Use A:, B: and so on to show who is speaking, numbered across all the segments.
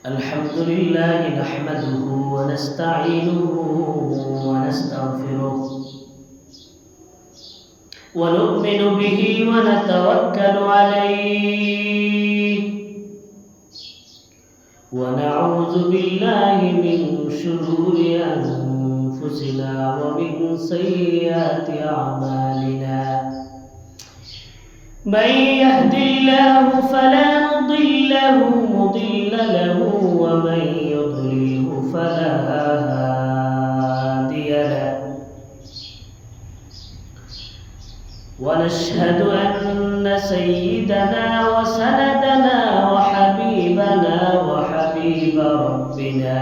A: الحمد لله نحمده ونستعينه ونستغفره ونؤمن به ونتوكل عليه ونعوذ بالله من شرور أنفسنا ومن سيئات أعمالنا من يهد الله فلا مضل له ومن يضلله فلا هادي له ونشهد أن سيدنا وسندنا وحبيبنا وحبيب ربنا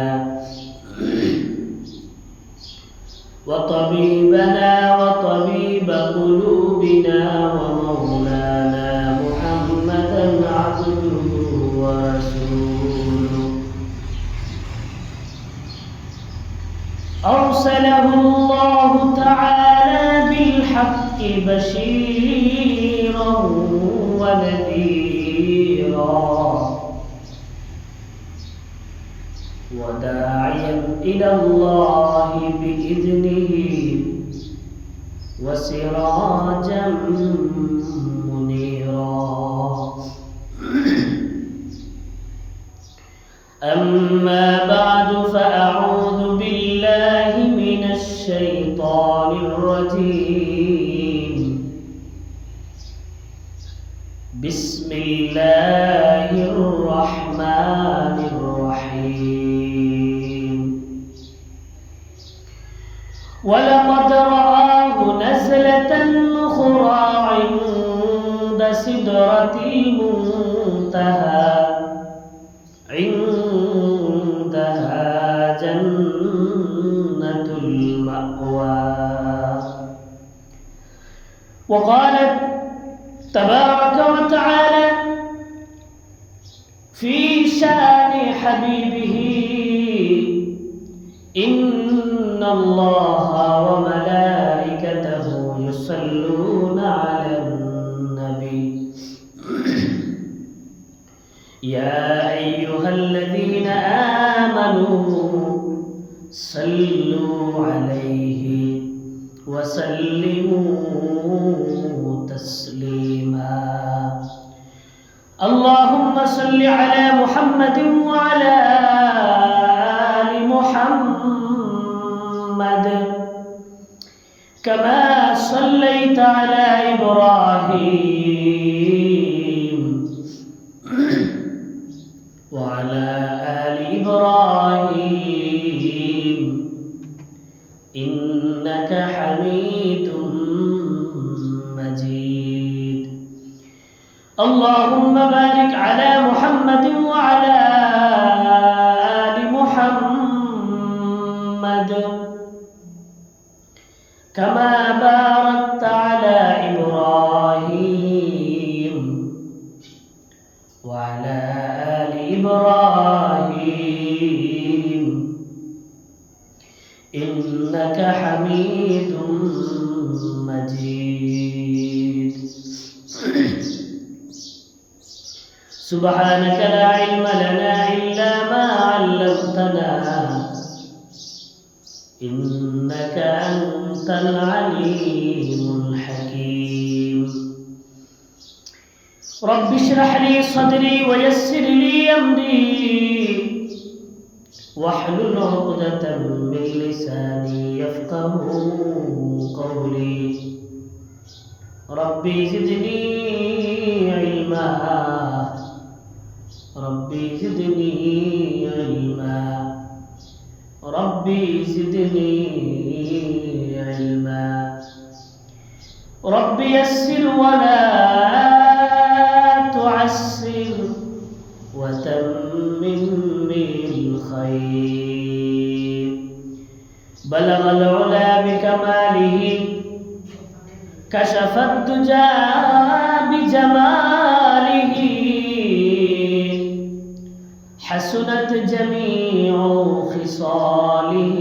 A: وطبيبنا وطبيب قلوبنا ومولانا محمدا عبده ورسوله أرسله الله تعالى بالحق بشيرا ونذيرا وداعيا إلى الله بإذنه وسراجا منيرا أما بعد فأعوذ بالله من الشيطان الرجيم بسم الله الرحمن الرحيم ولقد رآه نزلة أخرى عند سدرة المنتهى عندها جنة المأوى وقال تبارك وتعالى في شأن حبيبه إن الله وملائكته يصلون على النبي يا أيها الذين آمنوا صلوا عليه وسلموا تسليما اللهم صل على محمد وعلى آل محمد كما صليت على إبراهيم وعلى آل إبراهيم إنك حميد مجيد اللهم بارك على محمد وعلى آل محمد كما باركت على إبراهيم وعلى آل إبراهيم إنك حميد مجيد سبحانك لا علم لنا إلا ما علمتنا إنك أنت العليم الحكيم رب اشرح لي صدري ويسر لي أمري واحلل عقدة من لساني يفقه قولي ربي زدني علما ربي زدني علما ربي زدني علما ربي يسر ولا تعسر وتمم بالخير بلغ العلا بكماله كشف الدجى بجماله حسنت جميع خصاله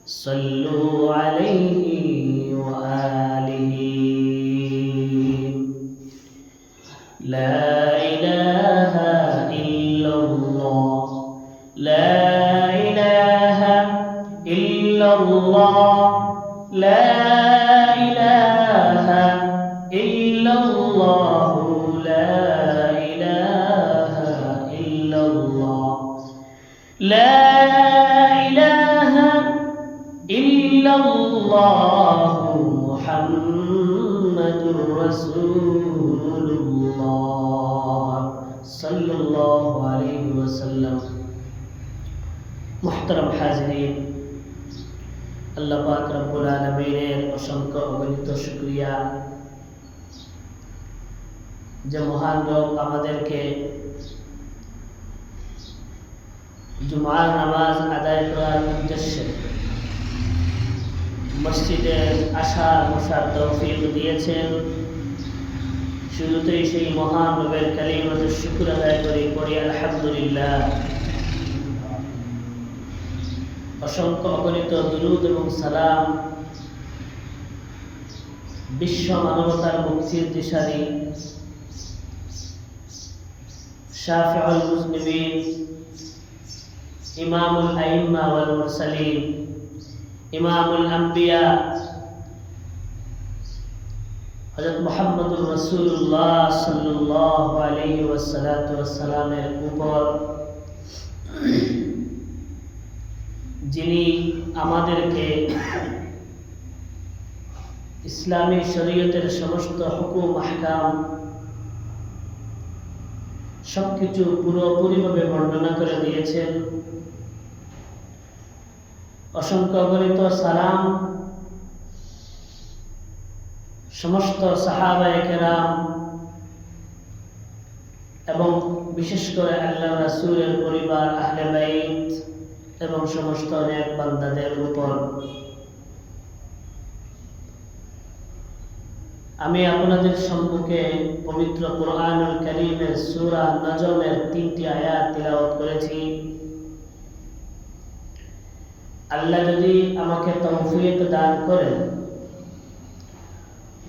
A: صلوا عليه وآله لا إله إلا الله لا إله إلا الله لا إله إلا الله لا إله إلا الله لا إله إلا الله محمد رسول الله صلى الله عليه وسلم محترم حاضرين আল্লাহ পাক রব্বুল আলামিনের অসংখ্য অগণিত শুকরিয়া যে মহান রব আমাদেরকে জুমার নামাজ আদায় করার উদ্দেশ্যে মসজিদে আসার বসার তৌফিক দিয়েছেন। শুরুতেই সেই মহান রবের কালিমাতুশ শুকর আদায় করি আলহামদুলিল্লাহ। অসংখ্য অগণিত দুরূদ এবং সালাম বিশ্ব মানবতার মুক্তির দিশারি শাফিউল মুজনিবিন ইমামুল আইম্মা ওয়াল মুরসালিন ইমামুল আম্বিয়া হযরত মুহাম্মদুর রাসূলুল্লাহ সাল্লাল্লাহু আলাইহি ওয়াসাল্লামের উপর যিনি আমাদেরকে ইসলামী শরীয়তের সমস্ত হুকুম আহকাম সবকিছু পুরোপুরিভাবে বর্ণনা করে দিয়েছেন। অসংখ্য অগণিত সালাম সমস্ত সাহাবায়ে কেরাম এবং বিশেষ করে আল্লাহ রাসূলের পরিবার আহলে বাইত এবং সমস্ত নেক বান্দাদের উপর। আমি আপনাদের সম্মুখে পবিত্র কোরআনুল কারীমের সূরা নজমের 3টি আয়াত তিলাওয়াত করেছি। আল্লাহ যদি আমাকে তৌফিক দান করেন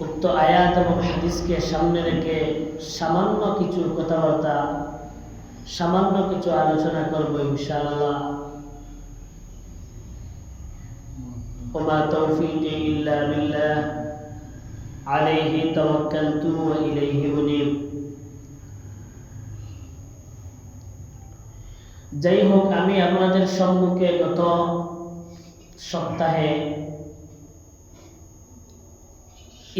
A: উক্ত আয়াত এবং হাদিসকে সামনে রেখে সামান্য কিছু কথাবার্তা সামান্য কিছু আলোচনা করব ইনশাআল্লাহ। ওমা তৌফিকি ইল্লা বিল্লাহ আলাইহি তাওয়াক্কালতু ওয়া ইলাইহি উনীব। যাই হোক, আমি আপনাদের সম্মুখে গত সপ্তাহে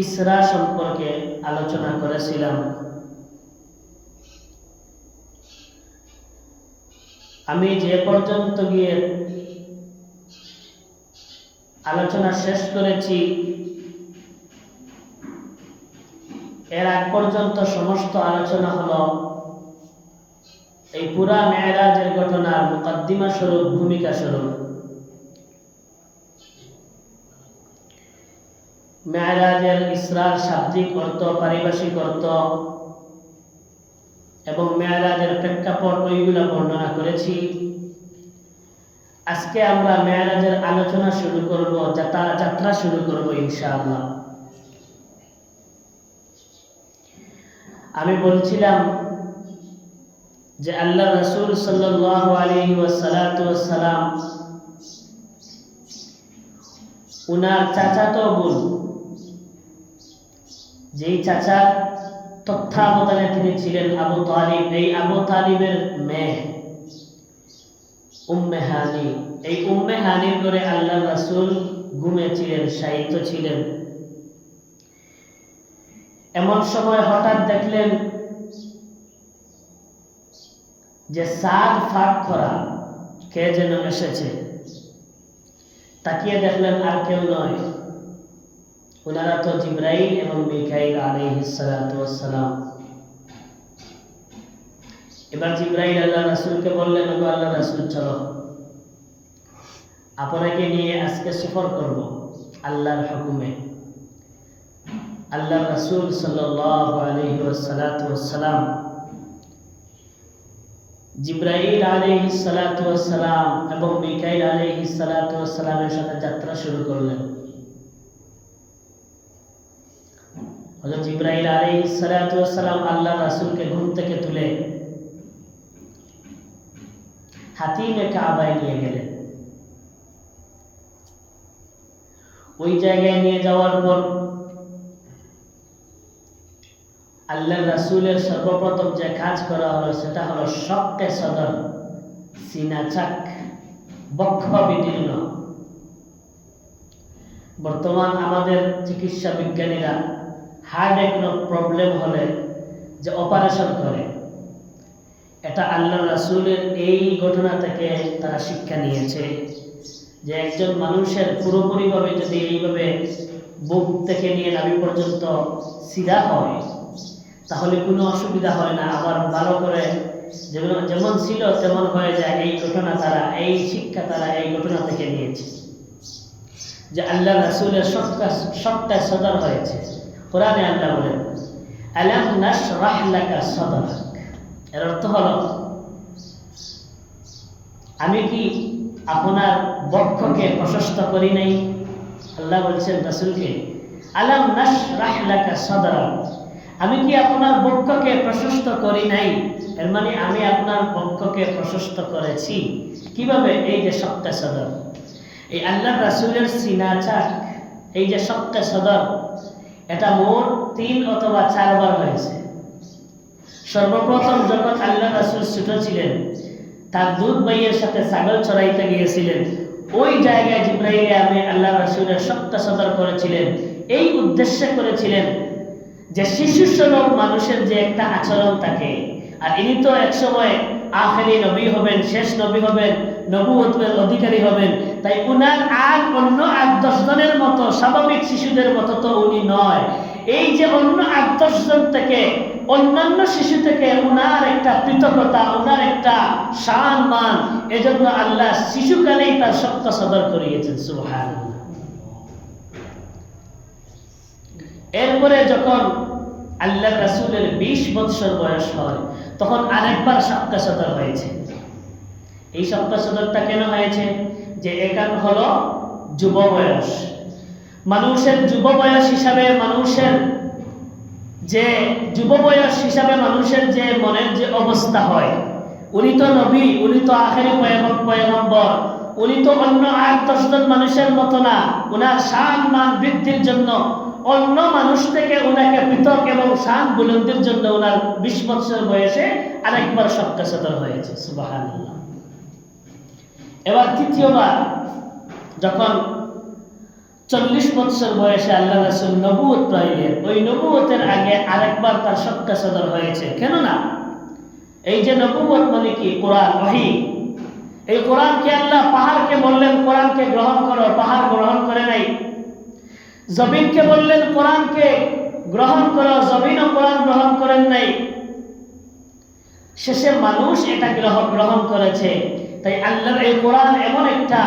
A: ইসরা সম্পর্কে আলোচনা করেছিলাম। আমি যে পর্যন্ত গিয়ে আলোচনা শেষ করেছি এর আগ পর্যন্ত সমস্ত আলোচনা হলো এই পুরা মেরাজের ঘটনার মুকদ্দিমা স্বরূপ, ভূমিকা স্বরূপ। মেরাজের ইসরার শাব্দিক অর্থ, পারিভাষিক অর্থ এবং মেরাজের প্রেক্ষাপট ওইগুলা বর্ণনা করেছি। আজকে আমরা মেরাজের আলোচনা শুরু করব, যাত্রা শুরু করব ইনশাআল্লাহ। আমি বলছিলাম যে আল্লাহ রাসূল সাল্লাল্লাহু আলাইহি ওয়াসাল্লাম উনার চাচাতো বোন, যেই চাচার তত্ত্বাবধানে তিনি ছিলেন আবু তালিব, এই আবু তালিবের মেয়ে উম্মে হানি, এই উম্মে হানির ঘরে আল্লাহ রাসূল ঘুমিয়েছিলেন, শায়িত ছিলেন। এমন সময় হঠাৎ দেখলেন যে সাদ ফাঁক করা কে যেন এসেছে। তাকিয়ে দেখলেন আর কেউ নয়, ওনারা তো জিবরাইল এবং মিকাইল আলাইহিস সালাতু ওয়াস সালাম। এবার জিবরাইল আল্লাহ রাসূলকে বললেন, ওগো আল্লাহ রাসূল, চলো আপনাকে নিয়ে আজকে সফর করব আল্লাহর হুকুমে। আল্লাহ রাসূল সাল্লাল্লাহু আলাইহি ওয়াসাল্লাম জিবরাইল আলাইহিস সালাতু ওয়াস সালাম এবং মিকাইল আলাইহিস সালাতু ওয়াস সালামের সাথে যাত্রা শুরু করলেন। হযরত জিবরাইল আলাইহিস সালাতু ওয়াস সালাম আল্লাহর রাসূলকে ঘুম থেকে তুলে হাতিমে কাবায় নিয়ে গেলেন। ওই জায়গায় নিয়ে যাওয়ার পর আল্লাহর রাসূলের সর্বপ্রথম যে কাজ করা হলো সেটা হলো শক্কে সদর, সিনা চাক, বক্ষ বিদীর্ণ। বর্তমান আমাদের চিকিৎসা বিজ্ঞানীরা হার্টে কোনো প্রবলেম হলে যে অপারেশন করে, এটা আল্লাহর রাসূলের এই ঘটনা থেকে তারা শিক্ষা নিয়েছে যে একজন মানুষের পুরোপুরিভাবে যদি এইভাবে বুক থেকে নিয়ে নাভি পর্যন্ত সিধা হয় তাহলে কোনো অসুবিধা হয় না, আবার ভালো করে যেমন ছিল তেমন হয়ে যায়। এই ঘটনা তারা, এই শিক্ষা তারা এই ঘটনা থেকে নিয়েছে যে আল্লাহ রাসূলের সবটা সদর হয়েছে। কোরআনে আল্লাহ বলেন আলাম নাশরাহ লাকা সাদরাক, এর অর্থ হলো আমি কি আপনার বক্ষকে প্রশস্ত করি নাই? আল্লাহ বলছেন রাসূলকে আলাম নাশরাহ লাকা সাদরাক, আমি কি আপনার বক্ষকে প্রশস্ত করি নাই? এর মানে আমি আপনার বক্ষকে প্রশস্ত করেছি। কিভাবে? এই যে সবটা সদর, এই আল্লাহ রাসূলের সিনা চাক, এই যে সবটা সদর, এটা মোট 3 অথবা 4 বার হয়েছে। সর্বপ্রথম যখন আল্লাহ রাসূল ছোট ছিলেন, তার দুধ ভাইয়ের সাথে ছাগল চড়াইতে গিয়েছিলেন, ওই জায়গায় জিবরাইল আমিন আল্লাহ রাসূলের সবটা সদর করেছিলেন। এই উদ্দেশ্যে করেছিলেন যে শিশু সুলভ মানুষের যে একটা আচরণ থাকে, আর ইনি তো একসময় আখেরি নবী হবেন, শেষ নবী হবেন, নবুয়তের অধিকারী হবেন, তাই উনার আর অন্য 8-10 জনের মতো স্বাভাবিক শিশুদের মতো তো উনি নয়। এই যে অন্য 8-10 জন থেকে, অন্যান্য শিশু থেকে উনার একটা পৃথকতা, উনার একটা সম্মান, এজন্য আল্লাহ শিশুকালেই তার সবটা সদর করিয়েছেন। সুবহানাল্লাহ। এরপরে যখন আল্লাহ রাসূলের 20 বছর বয়স হয় তখন আরেকবার সবটা সদর হয়েছে। এই সবটা সদরটা কেন হয়েছে? যে এখান হলো যুব বয়স। মানুষের যুব বয়স হিসাবে মানুষের যে মনের যে অবস্থা হয়, উনি তো নবী, উনি তো আখেরি পয়গম্বর, উনি তো অন্য 8-10 জন মানুষের মতো না। উনার সম্মান বৃদ্ধির জন্য, অন্য মানুষ থেকে উনাকে পৃথক এবং শান বুলন্দির জন্য উনার 20 বছর বয়সে আরেকবার সবটা সদর হয়েছে। সুবহানাল্লাহ। এবার তৃতীয়বার যখন 40 বছর বয়সে আল্লাহ রাসূল নবুয়ত পাইলেন, ওই নবুয়তের আগে আরেকবার তার সবটা সদর হয়েছে। কেন না? এই যে নবুয়ত মানে কি? কোরআন, ওহী। এই কোরআনকে আল্লাহ পাহাড়কে বললেন কোরআনকে গ্রহণ করো, পাহাড় গ্রহণ করে নাই। জমিনকে বললেন কোরআনকে গ্রহণ করো, জমিনও কোরআন গ্রহণ করেন নাই। শেষে মানুষ এটা গ্রহণ করেছে। তাই আল্লাহর এই কোরআন এমন একটা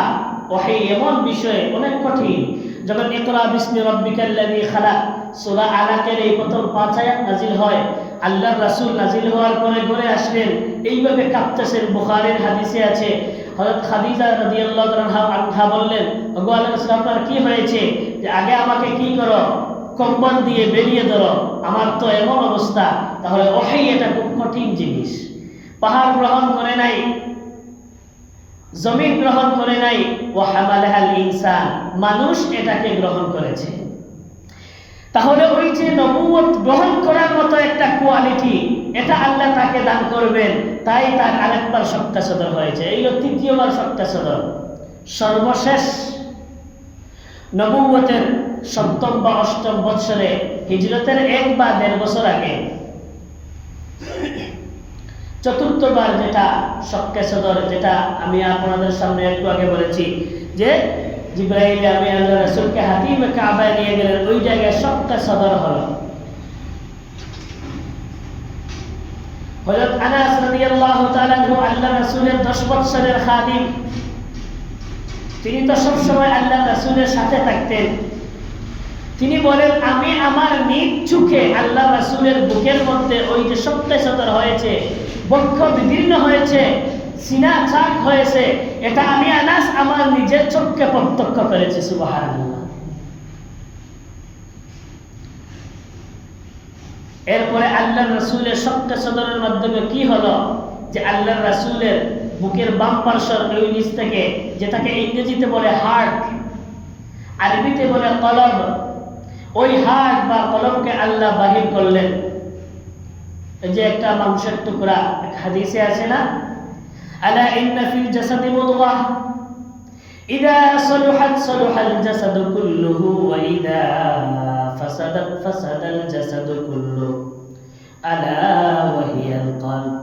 A: ওহী, এমন বিষয় অনেক কঠিন। যখন ইকরা বিসমি রাব্বিকাল্লাযী খালাক সূরা আলাকের এই প্রথম 5 আয়াত নাজিল হয়, আল্লাহর রাসূল নাজিল হওয়ার পরে ঘরে আসলেন, এইভাবে কাঁপতেছেন। বুখারীর হাদিসে আছে, হযরত খাদিজা রাদিয়াল্লাহু আনহা বললেন, ওগো আল্লাহর রাসূল আপনার কি হয়েছে? যে আগে আমাকে কি করো, কম্বল দিয়ে বেরিয়ে ধরো, আমার তো এমন অবস্থা। তাহলে ওহী এটা খুব কঠিন জিনিস। পাহাড় গ্রহণ করে নাই, জমিন গ্রহণ করে নাই, ওয়া হামালাহাল ইনসান, মানুষ এটাকে গ্রহণ করেছে। তাহলে ওই যে নবুয়ত গ্রহণ করার মতো একটা কোয়ালিটি, এটা আল্লাহ তাকে দান করবেন। তাই তার আরেকবার সবটা সদর হয়েছে। এই হলো তৃতীয়বার সবটা সদর। সর্বশেষ নবুয়তের 7ম বা 8ম বৎসরে, হিজরতের 1 বা 1.5 বছর আগে, চতুর্থবার যেটা সবকে সদর, যেটা আমি আপনাদের সামনে একটু আগে বলেছি যে জিবরাইল আমিন আল্লাহ রাসূলকে হাতিমে কাবায় নিয়ে গেলেন, ওই জায়গায় সবটা সদর হলো। হযরত আনাস রাদিয়াল্লাহু তাআলা আনহু আল্লাহ রাসূলের 10 বছরের খাদিম, তিনি তো সব সময় আল্লাহ রাসূলের সাথে থাকতেন। তিনি বলেন আমি আমার নিজ চোখে আল্লাহ রাসূলের বুকের মধ্যে ওই যে সবটা সদর হয়েছে, বক্ষ বিদীর্ণ হয়েছে, সিনা চাক হয়েছে, এটা আমি আনাস আমার নিজের চোখকে প্রত্যক্ষ করেছি। সুবহানাল্লাহ। এরপরে আল্লাহর রাসূলের শক্কে সদরের মাধ্যমে কি হলো যে আল্লাহর রাসূলের বুকের বাম পার্শ্বের ওই নিচ থেকে, যেটাকে ইংরেজিতে বলে হার্ট, আরবিতে বলে কলব, ওই হার্ট বা কলবকে আল্লাহ বাহির করলেন। এই যে একটা মাংসের টুকরা, হাদিসে আছে না, আলা ইন্না ফিল জাসাদি মুদগাহ ইযা সালুহাত সালুহাল জাসাদু কুল্লুহু ওয়া ইযা ফাসাদাত ফাসাদাল জাসাদু কুল্লুহু আলা ওয়া হিয়াল কলব।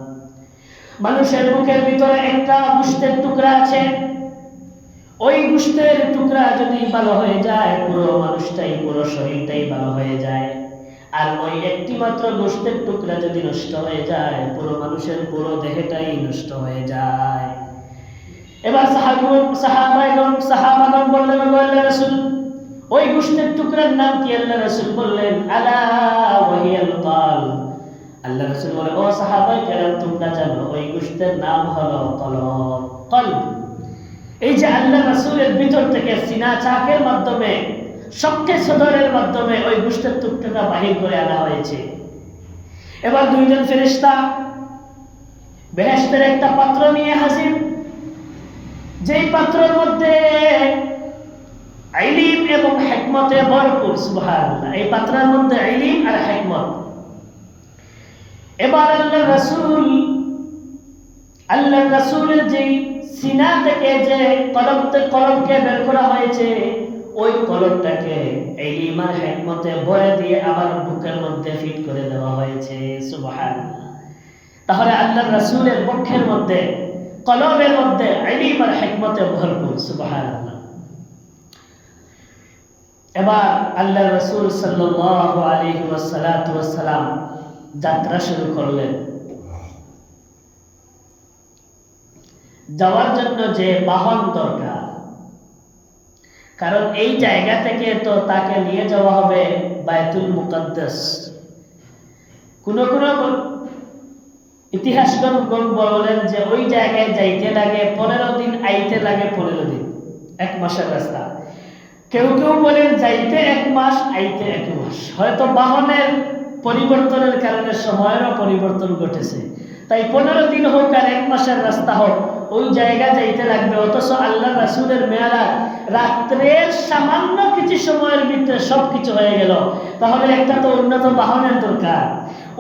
A: মানুষের মুখের ভিতরে একটা গোশতের টুকরা আছে, ওই গোশতের টুকরা যদি ভালো হয়ে যায় পুরো মানুষটাই, পুরো শরীরটাই ভালো হয়ে যায়। আর ওই একটি মাত্র গোশতের টুকরা যদি নষ্ট হয়ে যায় পুরো মানুষের পুরো দেহটাই নষ্ট হয়ে যায়। এবার সাহাবাগণ বললেন, আল্লাহর রাসূল ওই গোশতের টুকরার নাম কি? আল্লাহর রাসূল বললেন আলা ওয়া হিয়াল কলব। আল্লাহর রাসূল বলে, ও সাহাবায়ে কেরাম তোমরা জানো ওই গোশতের নাম হলো কলব, কলব। এই যে আল্লাহর রাসূলের ভিতর থেকে সিনা চাকের মাধ্যমে, শক্কে সদরের মাধ্যমে ওই গোশতের টুকরাটা বাহির করে আনা হয়েছে। এবার দুইজন ফেরেশতা বেহেশতের একটা পাত্র নিয়ে হাজির, যেই পাত্রের মধ্যে ইলম এবং হিকমতে ভরপুর। সুবহানাল্লাহ, এই পাত্রের মধ্যে ইলম আর হিকমত। এবার আল্লাহর রাসূলের যে সিনা থেকে যে কলবকে বের করা হয়েছে, ওই কলবটাকে ইলম আর হিকমতে ভরে দিয়ে আবার বুকের মধ্যে ফিট করে দেওয়া হয়েছে। সুবহানাল্লাহ। তাহলে আল্লাহর রাসূলের বক্ষের মধ্যে, কলবের মধ্যে ইলম আর হিকমতে ভরপুর। সুবহানাল্লাহ। এবার আল্লাহর রাসূল সাল্লাল্লাহু আলাইহি ওয়াসাল্লাম যাত্রা শুরু করলেন। যাওয়ার জন্য যে বাহন দরকার, কারণ এই জায়গা থেকে তো তাকে নিয়ে যাওয়া হবে বায়তুল মুকাদ্দাস। কোন ইতিহাসগণ বলেন যে ওই জায়গায় যাইতে লাগে 15 দিন, আইতে লাগে 15 দিন, 1 মাসের রাস্তা। কেউ কেউ বলেন যাইতে 1 মাস, আইতে 1 মাস। হয়তো বাহনের পরিবর্তনের কারণে সময়েরও পরিবর্তন ঘটেছে, তাই 15 দিন হোক আর 1 মাসের রাস্তা হোক, ওই জায়গা যাইতে লাগবে। অথচ আল্লাহর রাসূলের মেয়ারাজ রাত্রের সামান্য কিছু সময়ের ভিতরে সবকিছু হয়ে গেল। তাহলে একটা তো উন্নত বাহনের দরকার।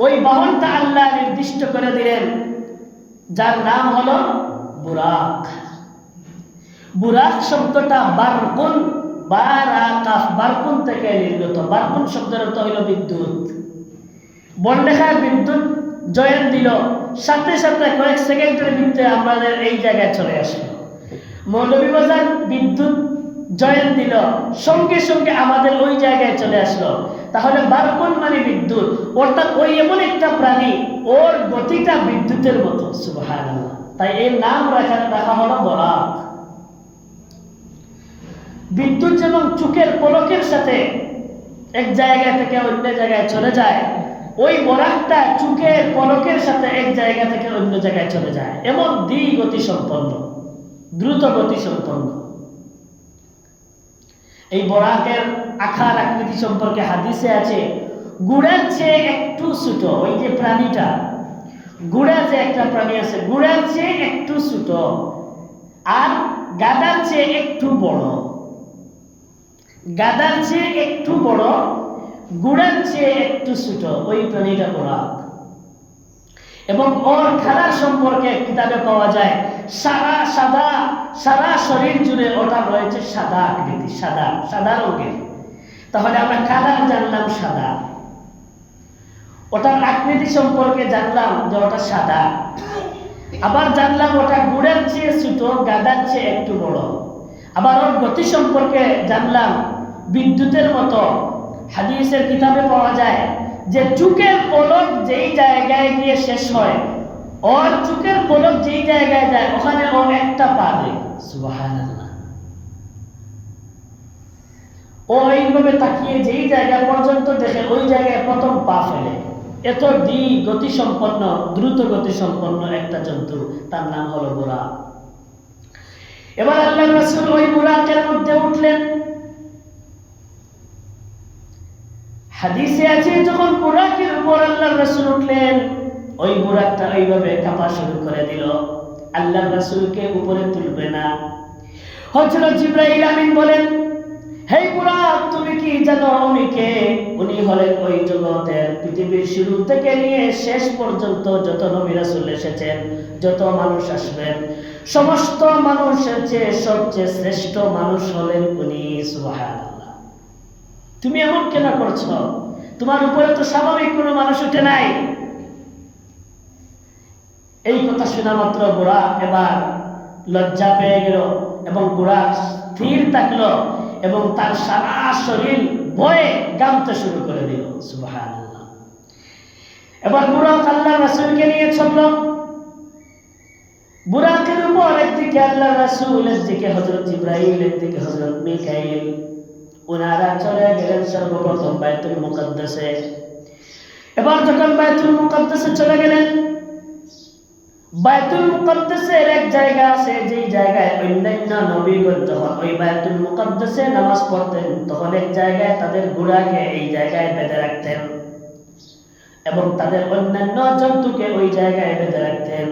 A: ওই বাহনটা আল্লাহ নির্দিষ্ট করে দিলেন, যার নাম হলো বুরাক। বুরাক শব্দটা বারকুন, বারকুন থেকে নির্গত। বারকুন শব্দের অর্থ হলো বিদ্যুৎ। বন্ডেখায় বিদ্যুৎ জয়েন দিল, সাথে সাথে কয়েক সেকেন্ডের ভিতরে আমাদের এই জায়গায় চলে আসলো। মৌলভীবাজার বিদ্যুৎ জয়েন দিল, সঙ্গে সঙ্গে আমাদের ওই জায়গায় চলে আসলো। তাহলে বারকুন মানে বিদ্যুৎ, অর্থাৎ ওই এমন একটা প্রাণী, ওর গতিটা বিদ্যুতের মতো। সুবহানাল্লাহ। তাই এর নাম রাখা হলো বুরাক। বিদ্যুৎ যেমন চোখের পলকের সাথে এক জায়গা থেকে অন্য জায়গায় চলে যায়, ওই বুরাকটা চোখের পলকের সাথে এক জায়গা থেকে অন্য জায়গায় চলে যায়। এমন গতি সম্পন্ন, দ্রুত গতি সম্পন্ন। এই বুরাকের আকার আকৃতি সম্পর্কে হাদিসে আছে, গুড়ার চেয়ে একটু ছোট। ওই যে প্রাণীটা, গুড়া যে একটা প্রাণী আছে, গুড়ার চেয়ে একটু ছোট, আর গাদার চেয়ে একটু বড়। গাদার চেয়ে একটু বড়, গুড়ার চেয়ে একটু ছোট, ওই প্রাণীটা বুরাক। এবং ওর খেলার সম্পর্কে কিতাবে পাওয়া যায় সারা শরীর জুড়ে ওটা রয়েছে সাদা আকৃতি, সাদা রঙের। তাহলে আমরা কালার জানলাম সাদা, ওটার আকৃতি সম্পর্কে জানলাম যে ওটা সাদা। আবার জানলাম ওটা গুড়ের চেয়ে ছোট, গাদার চেয়ে একটু বড়। আবার ওর গতি সম্পর্কে জানলাম বিদ্যুতের মতো। হাদিসের কিতাবে পাওয়া যায় যে চোখের পলক যেই জায়গায় গিয়ে শেষ হয়, ওর চোখের পলক যেই জায়গায় যায় ওখানে ও একটা পা দেয়। সুবহানাল্লাহ। ও এইভাবে তাকিয়ে যেই জায়গা পর্যন্ত দেখে ওই জায়গায় প্রথম পা ফেলে। এত গতি সম্পন্ন, দ্রুত গতি সম্পন্ন একটা জন্তু, তার নাম হলো বুরাক। এবার আল্লাহর রাসূল ওই বুরাকের মধ্যে উঠলেন। হাদিসে আছে যখন বুরাকের উপর আল্লাহর রাসূল উঠলেন, ওই বুরাকটা ওইভাবে কাঁপা শুরু করে দিল, আল্লাহর রাসূলকে উপরে তুলবে না। হযরত জিবরাইল আমিন বলেন, হে বুরাক, তুমি কি জানো উনি কে? উনি হলেন ওই জগতের পৃথিবীর শুরু থেকে নিয়ে শেষ পর্যন্ত যত নবী রাসূল এসেছেন, যত মানুষ আসবেন, সমস্ত মানুষের চেয়ে সবচেয়ে শ্রেষ্ঠ মানুষ হলেন উনি। সুবহানাল্লাহ। তুমি এমন কেন করছো? তোমার উপরে তো স্বাভাবিক কোনো মানুষ উঠে নাই। এই কথা শোনা মাত্র বুরাক এবার লজ্জা পেয়ে গেল এবং বুরাক স্থির থাকলো এবং তার সারা শরীর ভয়ে কাঁপতে শুরু করে দিল। সুবহানাল্লাহ। এবার বুরাক আল্লাহর রাসূলকে নিয়ে চলল। বুরাকের উপর একদিকে আল্লাহর রাসূল, একদিকে হযরত জিবরাইল, একদিকে হযরত মিকাইল। ওনারা চলে গেলেন সর্বপ্রথম বাইতুল মুকাদ্দাসে। এবার যখন বাইতুল মুকাদ্দাসে চলে গেলেন, বাইতুল মুকাদ্দাসের এক জায়গা আছে যেই জায়গায় অন্যান্য নবীগণ যখন ওই বাইতুল মুকাদ্দাসে নামাজ পড়তেন, তখন এক জায়গায় তাদের ঘোড়াকে এই জায়গায় বেঁধে রাখতেন এবং তাদের অন্যান্য জন্তুকে ওই জায়গায় বেঁধে রাখতেন।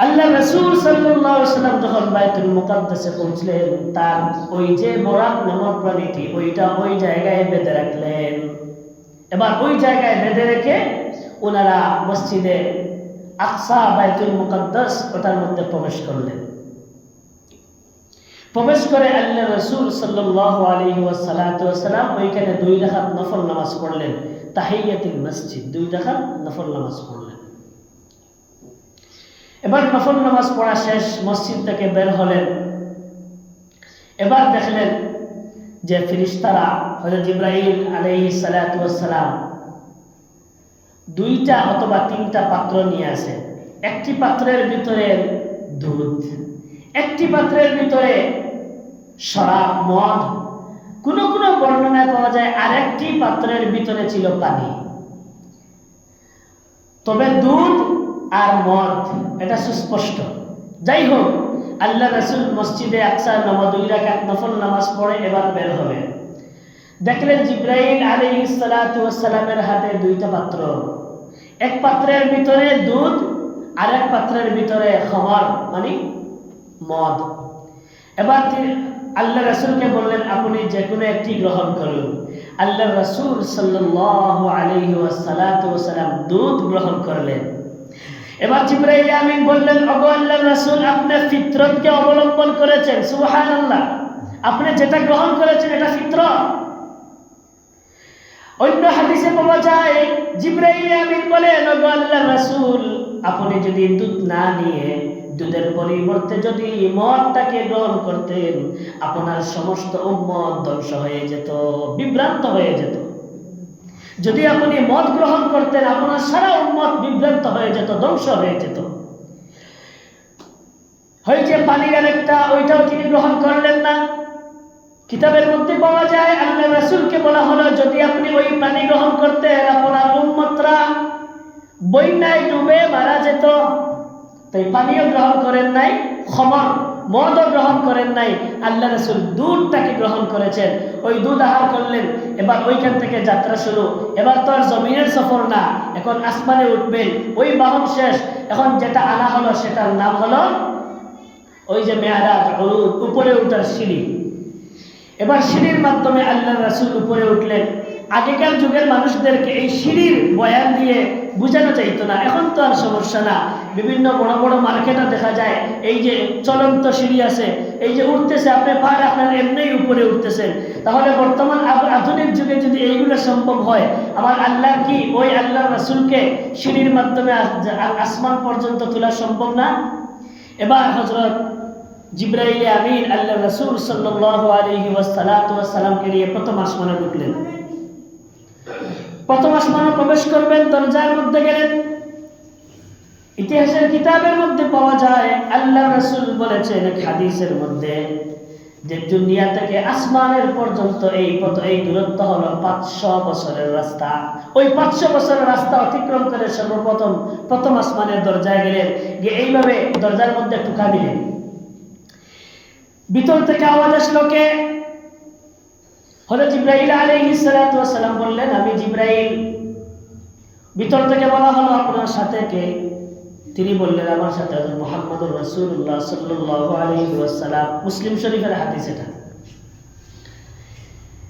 A: আল্লাহ রাসূল সাল্লাল্লাহু আলাইহি ওয়াসাল্লাম যখন বাইতুল মুকাদ্দাসে পৌঁছলেন, তার ওই যে বুরাক নামক প্রাণীটি ওইটা ওই জায়গায় বেঁধে রাখলেন। এবার ওই জায়গায় বেঁধে রেখে ওনারা মসজিদে আকসা, বাইতুল মুকাদ্দাস, ওটার মধ্যে প্রবেশ করলেন। প্রবেশ করে আল্লাহ রাসূল সাল্লাল্লাহু আলাইহি ওয়াসাল্লাম ওইখানে 2 রাকাত নফল নামাজ পড়লেন, তাহিয়াতুল মসজিদ, 2 রাকাত নফল নামাজ পড়লেন। এবার নফল নামাজ পড়া শেষ, মসজিদ থেকে বের হলেন। এবার দেখলেন যে ফেরেশতারা হযরত জিবরাইল আলাইহিস সালাতু ওয়াস সালাম 2টা অথবা 3টা পাত্র নিয়ে আসে। একটি পাত্রের ভিতরে দুধ, একটি পাত্রের ভিতরে শরাব, মদ, কোন কোন বর্ণনায় পাওয়া যায় আরেকটি পাত্রের ভিতরে ছিল পানি। তবে দুধ আর মদ এটা সুস্পষ্ট। যাই হোক, আল্লাহ রাসূল মসজিদে আকসা 2 রাকাত নফল নামাজ পড়ে এবার বের হবে। দেখলেন জিবরাইল আলাইহিস সালাতু ওয়াস সালামের হাতে 2টা পাত্র, এক পাত্রের ভিতরে দুধ আর এক পাত্রের ভিতরে খমর মানে মদ। এবার আল্লাহ রাসূলকে বললেন, আপনি যে কোনো একটি গ্রহণ করুন। আল্লাহ রাসূল সাল্লাল্লাহু আলাইহি ওয়াসাল্লাম দুধ গ্রহণ করলেন। এবার জিবরাইল আমিন বললেন, ওগো আল্লাহর রাসূল, আপনি ফিতরতকে অবলম্বন করেছেন। সুবহানাল্লাহ। আপনি যেটা গ্রহণ করেছেন এটা ফিতরত। অন্য হাদিসে পাওয়া যায় জিবরাইল আমিন বলেন, ওগো আল্লাহর রাসূল, আপনি যদি দুধ না নিয়ে দুধের পরিবর্তে যদি মদটাকে গ্রহণ করতেন, আপনার সমস্ত উম্মত ধ্বংস হয়ে যেত, বিভ্রান্ত হয়ে যেত। যদি আপনি মদ গ্রহণ করতেন, আপনার সারা উম্মত বিভ্রান্ত হয়ে যেত, ধ্বংস হয়ে যেত। হয়েছে পানির আরেকটা, ওইটাও তিনি গ্রহণ করলেন না। কিতাবের মধ্যে পাওয়া যায় আল্লাহ রাসূলকে বলা হলো, যদি আপনি ওই পানি গ্রহণ করতেন, আপনার উম্মতরা বন্যায় ডুবে মারা যেত। তাই পানিও গ্রহণ করেন নাই, খমর মদও গ্রহণ করেন নাই। আল্লাহ রাসূল দুধটাকে গ্রহণ করেছেন, ওই দুধ আহার করলেন। এবার ওইখান থেকে যাত্রা শুরু। এবার তো আর জমিনের সফর না, এখন আসমানে উঠবেন। ওই বাহন শেষ, এখন যেটা আনা হলো সেটার নাম হলো ওই যে মেরাজ, উরুজ, উপরে উঠার সিঁড়ি। এবার সিঁড়ির মাধ্যমে আল্লাহ রাসূল উপরে উঠলেন। আগেকার যুগের মানুষদেরকে এই সিঁড়ির বয়ান দিয়ে বোঝানো যাইতো না। এখন তো আর সমস্যা না, বিভিন্ন বড় বড় মার্কেটে দেখা যায় এই যে চলন্ত সিঁড়ি আছে, এই যে উঠতেছে, আপনি পা আপনার এমনিই উপরে উঠতেছেন। তাহলে বর্তমান আধুনিক যুগে যদি এইগুলো সম্ভব হয়, আমার আল্লাহ কি ওই আল্লাহ রাসূলকে সিঁড়ির মাধ্যমে আসমান পর্যন্ত তোলা সম্ভব না? এবার হযরত জিবরাইল আমিন আল্লাহ রাসূল সাল্লাল্লাহু আলাইহি ওয়াসাল্লামকে নিয়ে প্রথম আসমানে ঢুকলেন। প্রথম আসমানে প্রবেশ করবেন, দরজার মধ্যে গেলেন। ইতিহাসের কিতাবের মধ্যে পাওয়া যায় আল্লাহ রাসূল বলেছেন এক হাদিসের মধ্যে যে দুনিয়া থেকে আসমানের পর্যন্ত এই দূরত্ব হলো 500 বছরের রাস্তা। ওই 500 বছরের রাস্তা অতিক্রম করে সর্বপ্রথম প্রথম আসমানের দরজায় গেলেন, গিয়ে এইভাবে দরজার মধ্যে টোকা দিলেন। ভিতর থেকে আওয়াজ আসলো, কে? হযরত জিবরাইল আলাইহিস সালাতু ওয়াস সালাম বললেন, আমি জিবরাইল। ভিতর থেকে বলা হলো, আপনার সাথে কে? তিনি বললেন, আমার সাথে হযরত মুহাম্মদুর রাসূলুল্লাহ সাল্লাল্লাহু আলাইহি ওয়াসাল্লাম। মুসলিম শরীফের হাদিস এটা।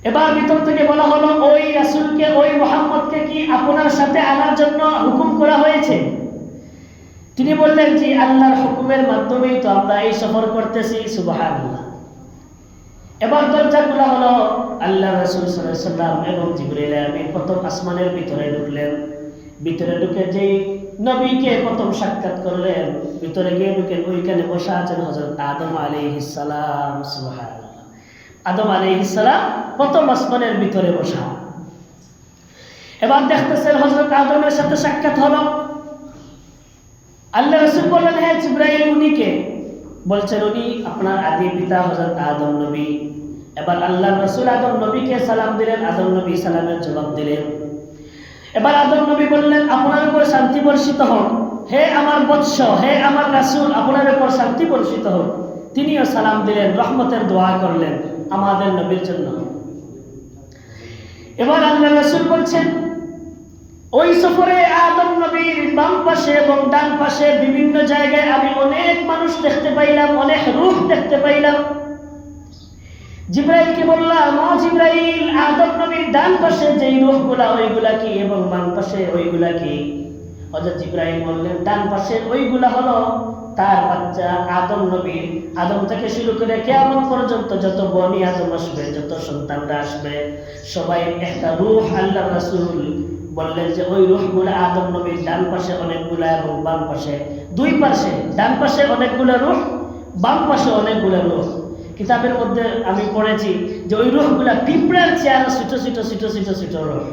A: এবার ভিতর থেকে বলা হলো, ওই রাসূলকে, ওই মুহাম্মদকে কি আপনার সাথে আনার জন্য হুকুম করা হয়েছে? তিনি বললেন, জি, আল্লাহর হুকুমের মাধ্যমেই তো আমরা এই সফর করতেছি। সুবহানাল্লাহ। এবার দরজা খোলা হলো, আল্লাহ রাসূল সাল্লাল্লাহু আলাইহি ওয়াসাল্লাম এবং জিবরাইল আমিন প্রথম আসমানের ভিতরে ঢুকলেন। ভিতরে ঢুকে যেই নবীকে প্রথম সাক্ষাৎ করলেন, ভিতরে গিয়ে ঢুকেন, ওইখানে বসা আছেন হযরত আদম আলাইহিস সালাম। সুবহানাল্লাহ। আদম আলাইহিস সালাম প্রথম আসমানের ভিতরে বসা। এবার দেখতেছেন হযরত আদমের সাথে সাক্ষাৎ হলো। আল্লাহ রাসূল বললেন, হে জিবরাইল, উনি কে? বলছেন, উনি আপনার আদি পিতা হযরত আদম নবী। এবার আল্লাহ রাসূল আদম নবীকে সালাম দিলেন। আদম নবী সালামের জবাব দিলেন। এবার আদম নবী বললেন, আপনার উপর শান্তি বর্ষিত হোক, হে আমার বৎস, হে আমার রাসূল, আপনার উপর শান্তি বর্ষিত হোক। তিনিও সালাম দিলেন, রহমতের দোয়া করলেন আমাদের নবীর জন্য। এবার আল্লাহ রাসূল বলছেন, ওই সফরে আদম নবীর বাম পাশে এবং ডান পাশে বিভিন্ন জায়গায় আমি অনেক মানুষ দেখতে পাইলাম, অনেক রূহ দেখতে পাইলাম। জিবরাইলকে বললাম, ও জিবরাইল, আদম নবীর ডান পাশে যেই রূহগুলা, ওইগুলা কি? এবং বাম পাশে ওইগুলা কি? হযরত জিবরাইল বললেন, ডান পাশে ওইগুলা হলো তার বাচ্চা আদম নবী। আদম থেকে শুরু করে কিয়ামত পর্যন্ত যত বনি আদম আসবে, যত সন্তানরা আসবে, সবাই একটা রূহ। আল্লাহ রাসূল বললেন যে ওই রূহগুলো আদম নবীর ডান পাশে অনেকগুলা এবং বাম পাশে, দুই পাশে, ডান পাশে অনেকগুলো রূহ, বাম পাশে অনেকগুলো রূহ। কিতাবের মধ্যে আমি পড়েছি যে ওই রূহগুলা পিঁপড়ার চেহারা, ছোট ছোট ছোট ছোট ছোট রূহ।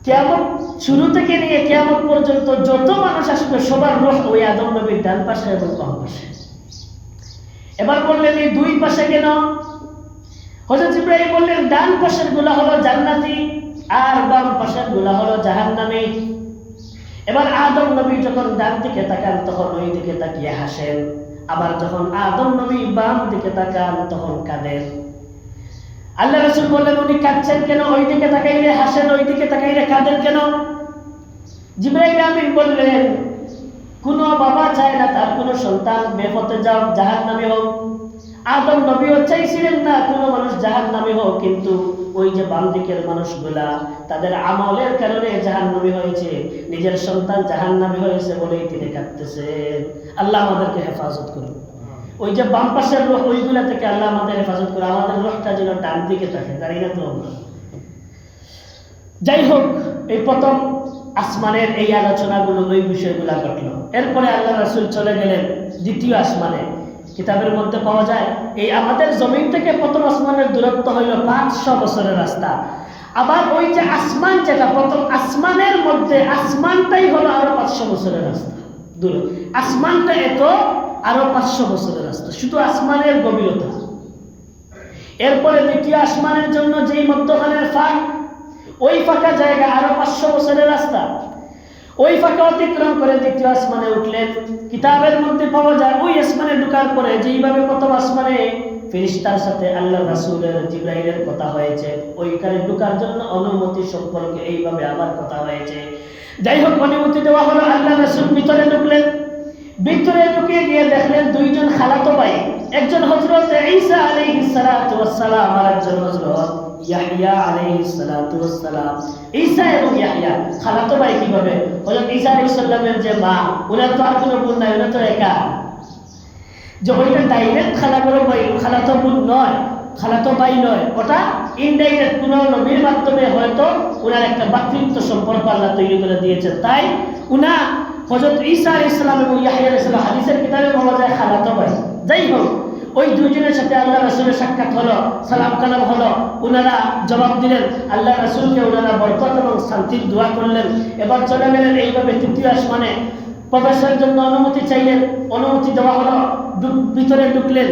A: কিয়ামত শুরু থেকে নিয়ে কিয়ামত পর্যন্ত যত মানুষ আসবে, সবার রূহ ওই আদম নবীর ডান পাশে এবং বাম পাশে। এবার বললেন, এই দুই পাশে কেন? হযরত জিবরাইল বললেন, ডান পাশের গুলা হলো জান্নাতি আর বাম পাশের গুলা হলো জাহান্নামী। এবার আদম নবী যখন ডান দিকে তাকান তখন ওই দিকে তাকিয়ে হাসেন, আবার যখন আদম নবী বাম দিকে তাকান তখন কাঁদেন। আল্লাহ রাসূল বললেন, উনি কাঁদছেন কেন? ওই দিকে তাকাইলে হাসেন, ওই দিকে তাকাইলে কাঁদেন কেন? জিবরাইল আমিন বললেন, কোন বাবা চায় না তার কোন সন্তান বেপথে যাও, জাহান্নামী হোক। আদম নবীও চাইছিলেন না কোনো মানুষ জাহান্নামী হোক, কিন্তু ওই যে বাম দিকের মানুষগুলা তাদের আমলের কারণে জাহান্নামী হয়েছে, নিজের সন্তান জাহান্নামী হয়েছে বলেই তিনি কাঁদতেছেন। আল্লাহ আমাদেরকে হেফাজত করুন। ওই যে বাম পাশের রূহ, ওইগুলা থেকে আল্লাহ আমাদের হেফাজত করে, আমাদের রূহটা যেন ডান দিকে থাকে, জানি না তো আমরা। যাই হোক, এই প্রথম আসমানের এই আলোচনাগুলো, ওই বিষয়গুলা ঘটল। এরপরে আল্লাহ রাসূল চলে গেলেন দ্বিতীয় আসমানে। কিতাবের মধ্যে পাওয়া যায় এই আমাদের জমিন থেকে প্রথম আসমানের দূরত্ব হইল 500 বছরের রাস্তা। আবার ওই যে আসমান, যেটা প্রথম আসমানের মধ্যে, আসমানটাই হলো আরো 500 বছরের রাস্তা দূর। আসমানটা এত, আরো 500 বছরের রাস্তা, শুধু আসমানের গভীরতা। এরপরে দ্বিতীয় আসমানের জন্য যেই মধ্যখানের ফাঁক, ওই ফাঁকা জায়গা আরো 500 বছরের রাস্তা। ওই ফাঁকা অতিক্রম করে দ্বিতীয় আসমানে উঠলেন। কিতাবের মধ্যে পাওয়া যায় ওই আসমানে ঢোকার পরে যেইভাবে প্রথম আসমানে ফেরেশতার সাথে আল্লাহ রাসূলের জিবরাইলের কথা হয়েছে, ওইখানে ঢোকার জন্য অনুমতি সম্পর্কে এইভাবে আবার কথা হয়েছে। যাই হোক, অনুমতি দেওয়া হলো, আল্লাহ রাসূল ভিতরে ঢুকলেন। ভিতরে ঢুকে গিয়ে দেখলেন দুইজন খালাতো ভাই, একজন হযরত ঈসা আলাইহিস সালাতু ওয়াস সালাম আর একজন হযরত ইয়াহইয়া আলাইহিস সালাতু ওয়াস সালাম। ঈসা এবং ইয়াহইয়া খালাতো ভাই কিভাবে? হযরত ঈসা আলাইহিস সালামের যে মা, ওনার তো আর কোনো বোন নাই, ওনার তো একা। যে ওইটা ডাইরেক্ট খালাতো বোন নয়, খালাতো ভাই নয়, ওটা ইনডাইরেক্ট কোনো নবীর মাধ্যমে হয়তো ওনার একটা ভাতৃত্ব সম্পর্ক আল্লাহ তৈরি করে দিয়েছেন। তাই উনা হযরত ঈসা আলাইহিস সালাম এবং ইয়াহইয়া আলাইহিস সালাম হাদিসের কিতাবে পাওয়া যায় খালাতো ভাই। যাই হোক, ওই দুইজনের সাথে আল্লাহ রাসূলের সাক্ষাৎ হলো, সালাম কালাম হলো। ওনারা জবাব দিলেন, আল্লাহ রাসূলকে ওনারা বরকত এবং শান্তির দোয়া করলেন। এবার চলে গেলেন এইভাবে তৃতীয় আসমানে প্রবেশের জন্য অনুমতি চাইলেন, অনুমতি দেওয়া হলো। ভিতরে ঢুকলেন,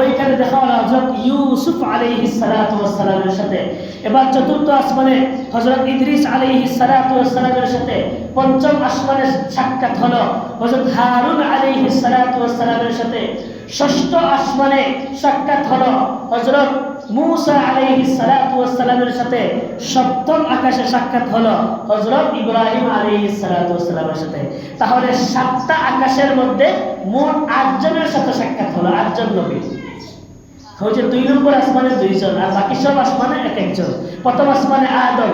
A: ওইখানে দেখা হলো হযরত ইউসুফ আলাইহিস সালাতু ওয়াস সালামের সাথে। এবার চতুর্থ আসমানে হযরত ইদ্রিস আলাইহিস সালাতু ওয়াস সালামের সাথে। পঞ্চম আসমানে সাক্ষাৎ হলো হযরত হারুন আলাইহিস সালাতু ওয়াস সালামের সাথে। ষষ্ঠ আসমানে সাক্ষাৎ হলো হযরত মুসা আলাইহিস সালাতু ওয়াস সালামের সাথে সপ্তম আকাশে সাক্ষাৎ হলো হযরত ইব্রাহিম আলাইহিস সালাতু ওয়াস সালামের সাথে। তাহলে সাতটা আকাশের মধ্যে মোট 8 জনের সাথে সাক্ষাৎ হলো, 8 জন নবী। হচ্ছে 2 নম্বর আসমানে 2 জন, আর বাকি সব আসমানে এক একজন। প্রথম আসমানে আদম,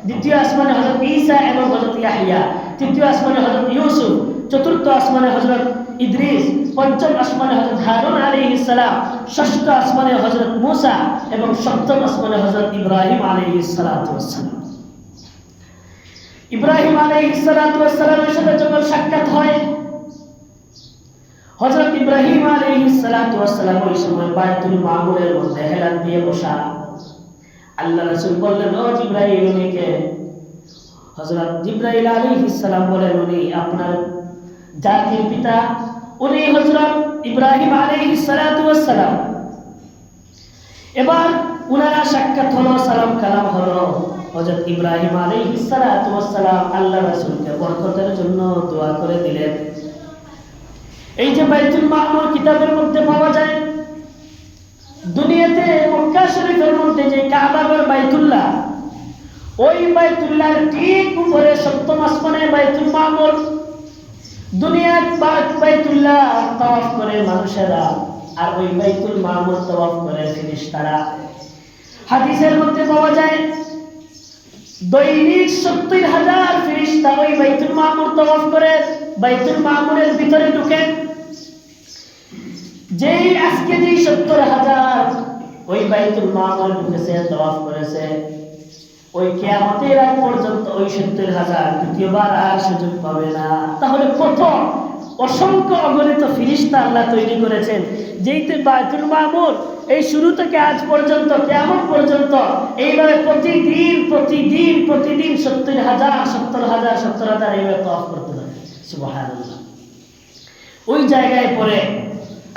A: দ্বিতীয় আসমানে হযরত ঈসা এবং হযরত ইয়াহইয়া, তৃতীয় আসমানে হযরত ইউসুফ, চতুর্থ আসমানে হযরত ইদ্রিস, পঞ্চম আসমানে হযরত হারুন আলাইহিস সালাম, ষষ্ঠ আসমানে হযরত মুসা এবং সপ্তম আসমানে হযরত ইব্রাহিম আলাইহিস সালাতু ওয়াস সালাম। ইব্রাহিম আলাইহিস সালাতু ওয়াস সালামের সাথে যখন সাক্ষাৎ হয়, হযরত ইব্রাহিম আলাইহিস সালাতু ওয়াস সালাম ওই সময় বাইতুল মামুরের মধ্যে হেলান দিয়ে বসা। আল্লাহ রাসূল বললেন, ও জিবরাইল, উনি কে? হযরত জিবরাইল আলাইহিস সালাম বলেন, উনি আপনার জাতির পিতা, উনি হযরত ইব্রাহিম আলাইহিস সালাতু ওয়াস সালাম। এবার উনারা সাক্ষাৎ হলো, সালাম কালাম হলো। হযরত ইব্রাহিম আলাইহিস সালাতু ওয়াস সালাম আল্লাহ রাসূলকে বরকতের জন্য দোয়া করে দিলেন। এই যে বাইতুল মামুর কিতাবের মধ্যে পাওয়া যায়, দুনিয়াতে মক্কা শরীফের মধ্যে যে কাবাগর বাইতুল্লাহ, ওই বাইতুল্লাহর ঠিক উপরে সপ্তম আসমানে বাইতুল মামুর। দুনিয়ার বাইতুল্লাহ তাওয়াফ করে মানুষেরা, আর ওই বাইতুল মামুর তাওয়াফ করে ফেরেশতারা। হাদিসের মধ্যে পাওয়া যায় দৈনিক 70,000 ফেরেশতা ওই বাইতুল মামুর তাওয়াফ করে বাইতুল মামুরের ভিতরে ঢুকে। যেই আজকে যেই 70,000 ওই বাইতুল মামুর ঢুকেছে, তাওয়াফ করেছে, ওই কিয়ামতের আগ পর্যন্ত ওই 70,000 দ্বিতীয়বার আর সুযোগ পাবে না। তাহলে কত অসংখ্য অগণিত ফেরেশতা আল্লাহ তৈরি করেছেন, যেইতে বাইতুল মামুর এই শুরু থেকে আজ পর্যন্ত কিয়ামত পর্যন্ত এইভাবে প্রতিদিন 70,000 এইভাবে তাওয়াফ করতে থাকে। সুবহানাল্লাহ। ওই জায়গায় পরে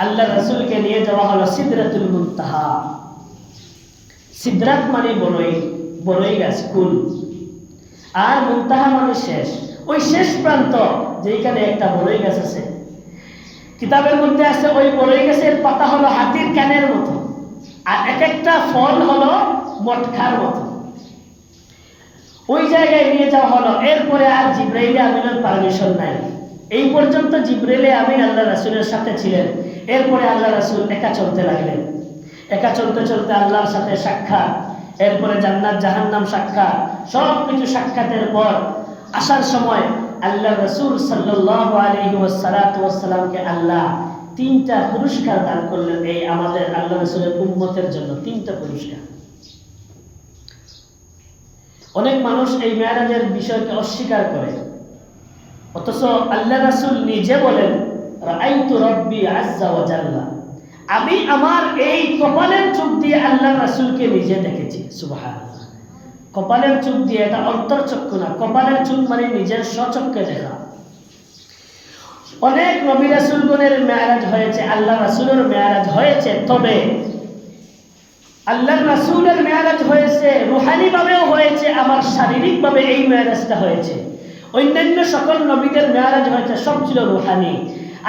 A: আল্লাহ রাসূলকে নিয়ে যাওয়া হলো সিদরাতুল মুনতাহা। সিদরাত মানে বড়ই গাছ, কুল, আর মুনতাহা মানে শেষ, ওই শেষ প্রান্ত যেখানে একটা বড়ই গাছ আছে। কিতাবের মধ্যে আছে ওই বড়ই গাছের পাতা হলো হাতির কানের মতো, আর এক একটা ফল হলো মটকার মতো। ওই জায়গায় নিয়ে যাওয়া হলো। এরপরে আর জিবরাইল আমিনের পারমিশন নাই। এই পর্যন্ত জিবরাইল আমিন আল্লাহ রাসূলের সাথে ছিলেন। এরপরে আল্লাহ রাসূল একা চলতে লাগলেন। একা চলতে চলতে আল্লাহর সাথে সাক্ষাৎ, এরপরে জান্নাত জাহান্নাম সাক্ষাৎ, সব কিছু সাক্ষাতের পর আসার সময় আল্লাহ রাসূল সাল্লাল্লাহু আলাইহি ওয়াসাল্লামকে আল্লাহ 3টা পুরস্কার দান করলেন। এই আমাদের আল্লাহ রাসূলের উম্মতের জন্য 3টা পুরস্কার। অনেক মানুষ এই মেরাজের বিষয়কে অস্বীকার করে, অথচ আল্লাহ রাসূল নিজে বলেন, রাআইতু রাব্বি আযজা ওয়া জাল্লা, আমি আমার এই কপালের চোখ দিয়ে আল্লাহ রাসূলকে নিজে দেখেছি। সুবহানাল্লাহ। কপালের চোখ দিয়ে, এটা অন্তর্চক্ষু না, কপালের চোখ মানে নিজের স্বচক্ষে দেখা। অনেক নবী রাসূলগণের মেরাজ হয়েছে, আল্লাহ রাসূলের মেরাজ হয়েছে, তবে আল্লাহ রাসূলের মেরাজ হয়েছে রূহানি ভাবেও হয়েছে, আবার শারীরিক ভাবে এই মেরাজটা হয়েছে। অন্যান্য সকল নবীদের মেরাজ হয়েছে, সব ছিল রূহানি।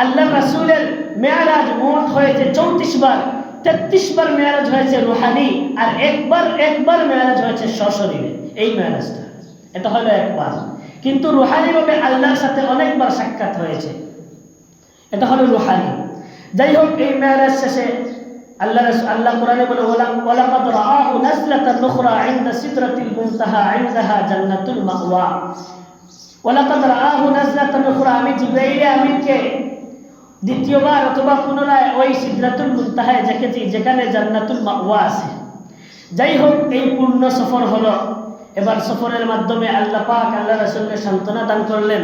A: আল্লাহ রাসূলের মেরাজ মোট হয়েছে 34 বার, 33 বার মেরাজ হয়েছে রূহানি, আর একবার মেরাজ হয়েছে সশরীরে। এই মেরাজটা, এটা হলো একবার। কিন্তু রূহানি ভাবে আল্লাহর সাথে অনেকবার সাক্ষাৎ হয়েছে, এটা হলো রূহানি। যাই হোক, এই মেরাজ শেষে আল্লাহ কোরআনে বলে, ওয়ালাকাদ রাআহু নাজলাতান উখরা ইনদা সিদরাতিল মুনতাহা ইনদাহা জান্নাতুল মাওয়া। ওয়ালাকাদ রাআহু নাজলাতান উখরা, আমি জিবরাইল আমিনকে দ্বিতীয়বার অথবা পুনরায় ওই সিদরাতুল মুনতাহায় দেখেছি, যেখানে জান্নাতুল মাওয়া আছে। যাই হোক, এই পূর্ণ সফর হলো। এবার সফরের মাধ্যমে আল্লাহ পাক আল্লাহ রাসূলকে সান্ত্বনা দান করলেন।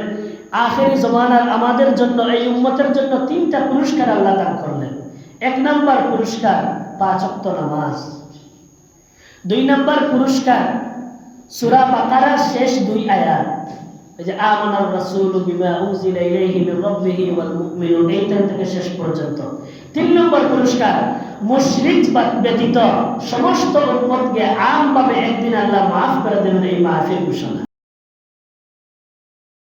A: আখেরি জমানার আমাদের জন্য, এই উম্মতের জন্য 3টা পুরস্কার আল্লাহ দান করলেন। 1 নম্বর পুরস্কার 5 ওয়াক্ত নামাজ। 2 নম্বর পুরস্কার সূরা বাকারার শেষ 2 আয়াত, এই যে আমানার রাসূলু বিমা উনজিলা ইলাইহি মির রাব্বিহি ওয়াল মুমিনুন, এইটা থেকে শেষ পর্যন্ত। 3 নম্বর পুরস্কার মুশরিক ব্যতীত সমস্ত উম্মতকে আমভাবে একদিন আল্লাহ মাফ করে দেবেন, এই মাফের ঘোষণা।